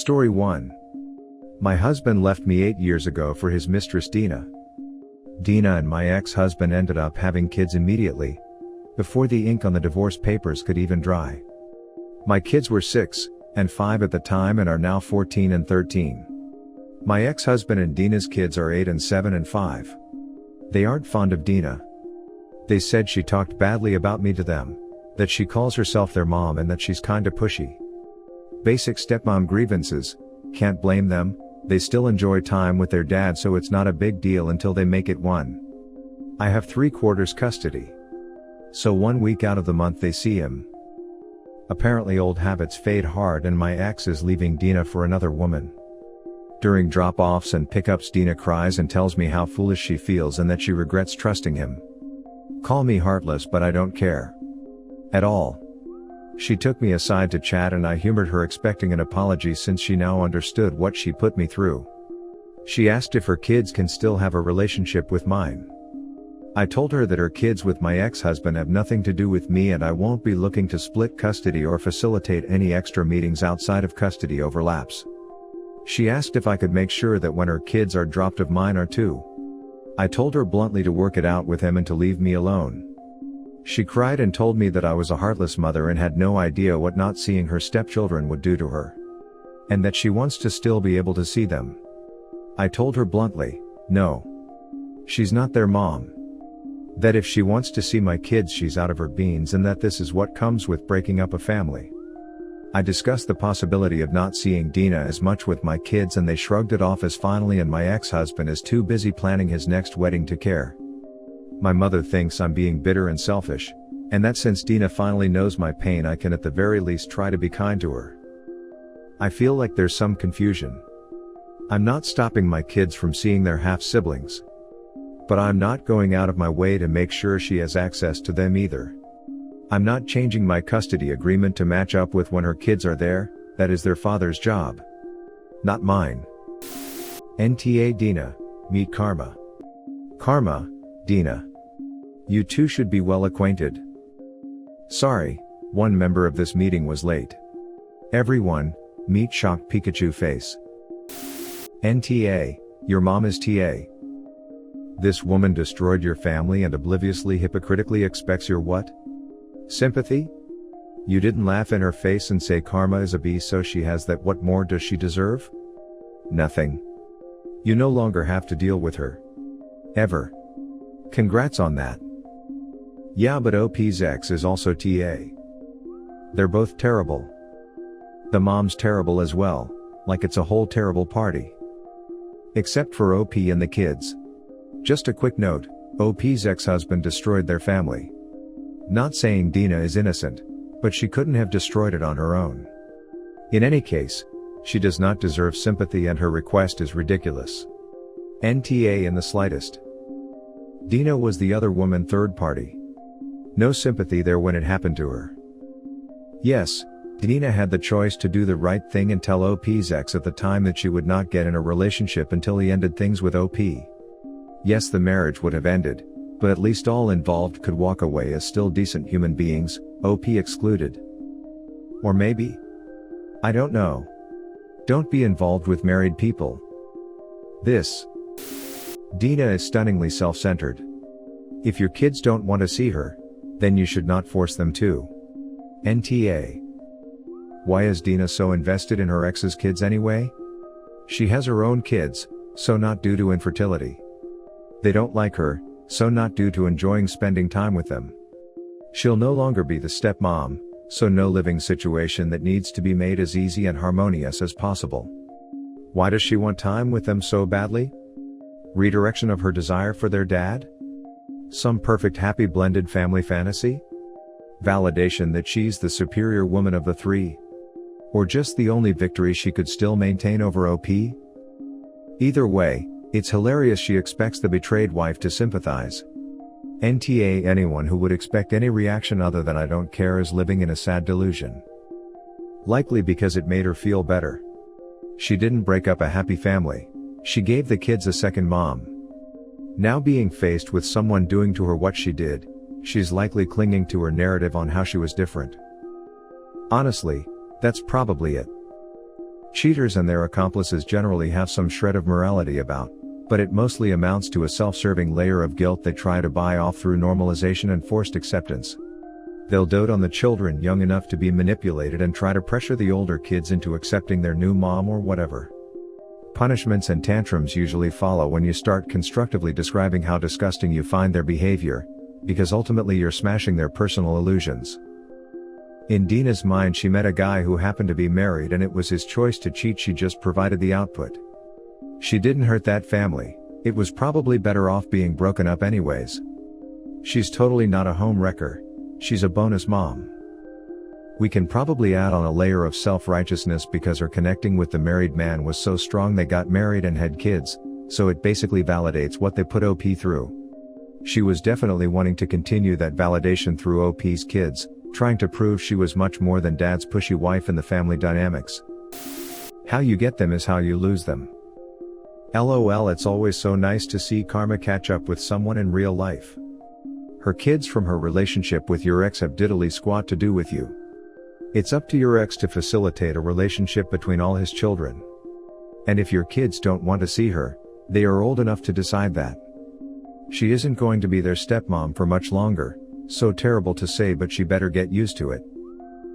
Story 1. My husband left me 8 years ago for his mistress Dina. Dina and my ex-husband ended up having kids immediately, before the ink on the divorce papers could even dry. My kids were 6 and 5 at the time and are now 14 and 13. My ex-husband and Dina's kids are 8 and 7 and 5. They aren't fond of Dina. They said she talked badly about me to them, that she calls herself their mom and that she's kinda pushy. Basic stepmom grievances, can't blame them, they still enjoy time with their dad so it's not a big deal until they make it one. I have 3/4 custody. So 1 week out of the month they see him. Apparently old habits fade hard and my ex is leaving Dina for another woman. During drop-offs and pickups Dina cries and tells me how foolish she feels and that she regrets trusting him. Call me heartless but I don't care. At all. She took me aside to chat and I humored her expecting an apology since she now understood what she put me through. She asked if her kids can still have a relationship with mine. I told her that her kids with my ex-husband have nothing to do with me and I won't be looking to split custody or facilitate any extra meetings outside of custody overlaps. She asked if I could make sure that when her kids are dropped of mine are too. I told her bluntly to work it out with him and to leave me alone. She cried and told me that I was a heartless mother and had no idea what not seeing her stepchildren would do to her. And that she wants to still be able to see them. I told her bluntly, no. She's not their mom. That if she wants to see my kids she's out of her beans and that this is what comes with breaking up a family. I discussed the possibility of not seeing Dina as much with my kids and they shrugged it off as finally and my ex-husband is too busy planning his next wedding to care. My mother thinks I'm being bitter and selfish, and that since Dina finally knows my pain I can at the very least try to be kind to her. I feel like there's some confusion. I'm not stopping my kids from seeing their half-siblings. But I'm not going out of my way to make sure she has access to them either. I'm not changing my custody agreement to match up with when her kids are there, that is their father's job. Not mine. NTA Dina, meet Karma. Karma, Dina. You two should be well acquainted. Sorry, one member of this meeting was late. Everyone, meet shocked Pikachu face. NTA, your mom is TA. This woman destroyed your family and obliviously hypocritically expects your what? Sympathy? You didn't laugh in her face and say Karma is a beast so she has that. What more does she deserve? Nothing. You no longer have to deal with her. Ever. Congrats on that. Yeah, but OP's ex is also TA. They're both terrible. The mom's terrible as well, like it's a whole terrible party. Except for OP and the kids. Just a quick note, OP's ex-husband destroyed their family. Not saying Dina is innocent, but she couldn't have destroyed it on her own. In any case, she does not deserve sympathy and her request is ridiculous. NTA in the slightest. Dina was the other woman third party. No sympathy there when it happened to her. Yes, Dina had the choice to do the right thing and tell OP's ex at the time that she would not get in a relationship until he ended things with OP. Yes, the marriage would have ended, but at least all involved could walk away as still decent human beings, OP excluded. Or maybe? I don't know. Don't be involved with married people. This. Dina is stunningly self-centered. If your kids don't want to see her, then you should not force them to. NTA. Why is Dina so invested in her ex's kids anyway? She has her own kids, so not due to infertility. They don't like her, so not due to enjoying spending time with them. She'll no longer be the stepmom, so no living situation that needs to be made as easy and harmonious as possible. Why does she want time with them so badly? Redirection of her desire for their dad? Some perfect happy blended family fantasy? Validation that she's the superior woman of the three? Or just the only victory she could still maintain over OP? Either way, it's hilarious she expects the betrayed wife to sympathize. NTA anyone who would expect any reaction other than I don't care is living in a sad delusion. Likely because it made her feel better. She didn't break up a happy family, she gave the kids a second mom. Now being faced with someone doing to her what she did, she's likely clinging to her narrative on how she was different. Honestly, that's probably it. Cheaters and their accomplices generally have some shred of morality about, but it mostly amounts to a self-serving layer of guilt they try to buy off through normalization and forced acceptance. They'll dote on the children young enough to be manipulated and try to pressure the older kids into accepting their new mom or whatever. Punishments and tantrums usually follow when you start constructively describing how disgusting you find their behavior, because ultimately you're smashing their personal illusions. In Dina's mind, she met a guy who happened to be married and it was his choice to cheat. She just provided the output. She didn't hurt that family, it was probably better off being broken up anyways. She's totally not a home wrecker, she's a bonus mom. We can probably add on a layer of self-righteousness because her connecting with the married man was so strong they got married and had kids, so it basically validates what they put OP through. She was definitely wanting to continue that validation through OP's kids, trying to prove she was much more than dad's pushy wife in the family dynamics. How you get them is how you lose them. LOL, it's always so nice to see karma catch up with someone in real life. Her kids from her relationship with your ex have diddly squat to do with you. It's up to your ex to facilitate a relationship between all his children. And if your kids don't want to see her, they are old enough to decide that. She isn't going to be their stepmom for much longer, so terrible to say, but she better get used to it.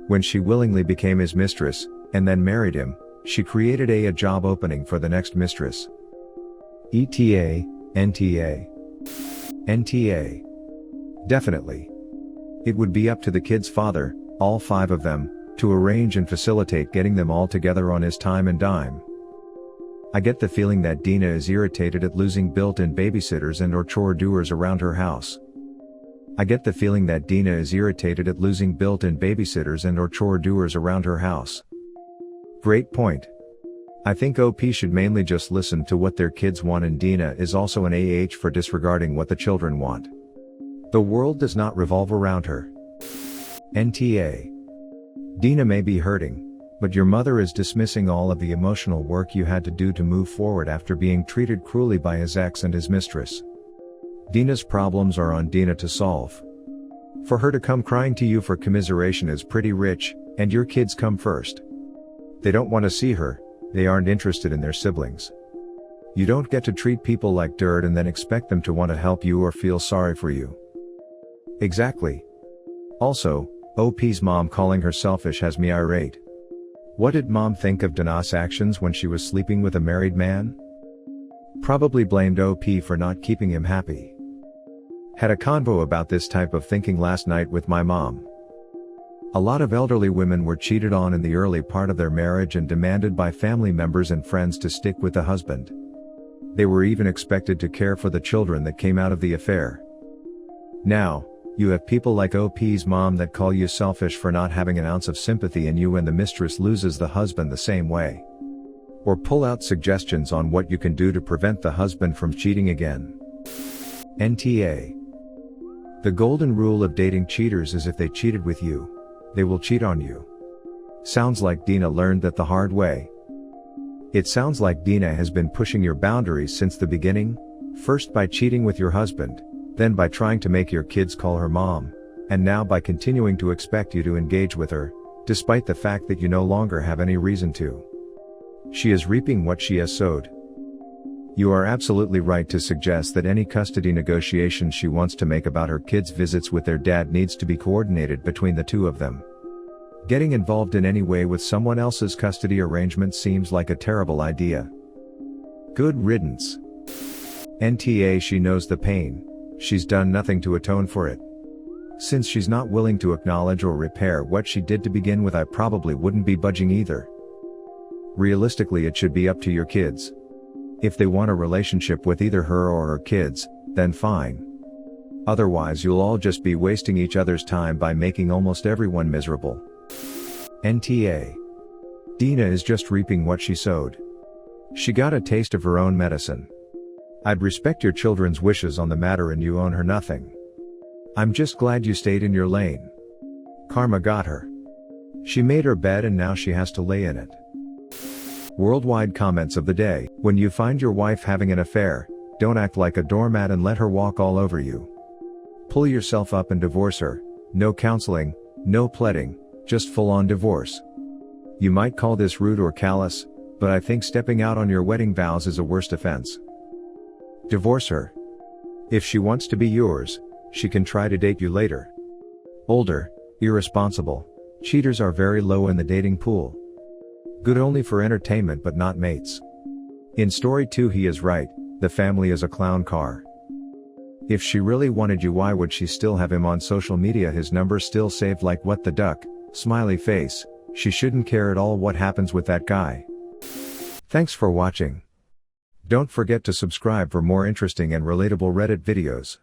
When she willingly became his mistress, and then married him, she created a job opening for the next mistress. ETA, NTA. NTA. Definitely. It would be up to the kid's father, all 5 of them, to arrange and facilitate getting them all together on his time and dime. I get the feeling that Dina is irritated at losing built-in babysitters and or chore doers around her house. I get the feeling that Dina is irritated at losing built-in babysitters and or chore doers around her house. Great point. I think OP should mainly just listen to what their kids want, and Dina is also an AH for disregarding what the children want. The world does not revolve around her. NTA. Dina may be hurting, but your mother is dismissing all of the emotional work you had to do to move forward after being treated cruelly by his ex and his mistress. Dina's problems are on Dina to solve. For her to come crying to you for commiseration is pretty rich, and your kids come first. They don't want to see her, they aren't interested in their siblings. You don't get to treat people like dirt and then expect them to want to help you or feel sorry for you. Exactly. Also, OP's mom calling her selfish has me irate. What did mom think of Dina's actions when she was sleeping with a married man? Probably blamed OP for not keeping him happy. Had a convo about this type of thinking last night with my mom. A lot of elderly women were cheated on in the early part of their marriage and demanded by family members and friends to stick with the husband. They were even expected to care for the children that came out of the affair. Now, you have people like OP's mom that call you selfish for not having an ounce of sympathy in you, and the mistress loses the husband the same way. Or pull out suggestions on what you can do to prevent the husband from cheating again. NTA. The golden rule of dating cheaters is if they cheated with you, they will cheat on you. Sounds like Dina learned that the hard way. It sounds like Dina has been pushing your boundaries since the beginning, first by cheating with your husband, then by trying to make your kids call her mom, and now by continuing to expect you to engage with her, despite the fact that you no longer have any reason to. She is reaping what she has sowed. You are absolutely right to suggest that any custody negotiations she wants to make about her kids' visits with their dad needs to be coordinated between the two of them. Getting involved in any way with someone else's custody arrangement seems like a terrible idea. Good riddance. NTA. She knows the pain. She's done nothing to atone for it. Since she's not willing to acknowledge or repair what she did to begin with, I probably wouldn't be budging either. Realistically, it should be up to your kids. If they want a relationship with either her or her kids, then fine. Otherwise, you'll all just be wasting each other's time by making almost everyone miserable. NTA. Dina is just reaping what she sowed. She got a taste of her own medicine. I'd respect your children's wishes on the matter, and you own her nothing. I'm just glad you stayed in your lane. Karma got her. She made her bed and now she has to lay in it. Worldwide comments of the day. When you find your wife having an affair, don't act like a doormat and let her walk all over you. Pull yourself up and divorce her. No counseling, no pleading, just full-on divorce. You might call this rude or callous, But I think stepping out on your wedding vows is a worse offense. Divorce her. If she wants to be yours, she can try to date you later. Older, irresponsible, cheaters are very low in the dating pool. Good only for entertainment but not mates. In story 2 he is right, the family is a clown car. If she really wanted you, why would she still have him on social media? His number's still saved like what the duck, smiley face. She shouldn't care at all what happens with that guy. Thanks for watching. Don't forget to subscribe for more interesting and relatable Reddit videos.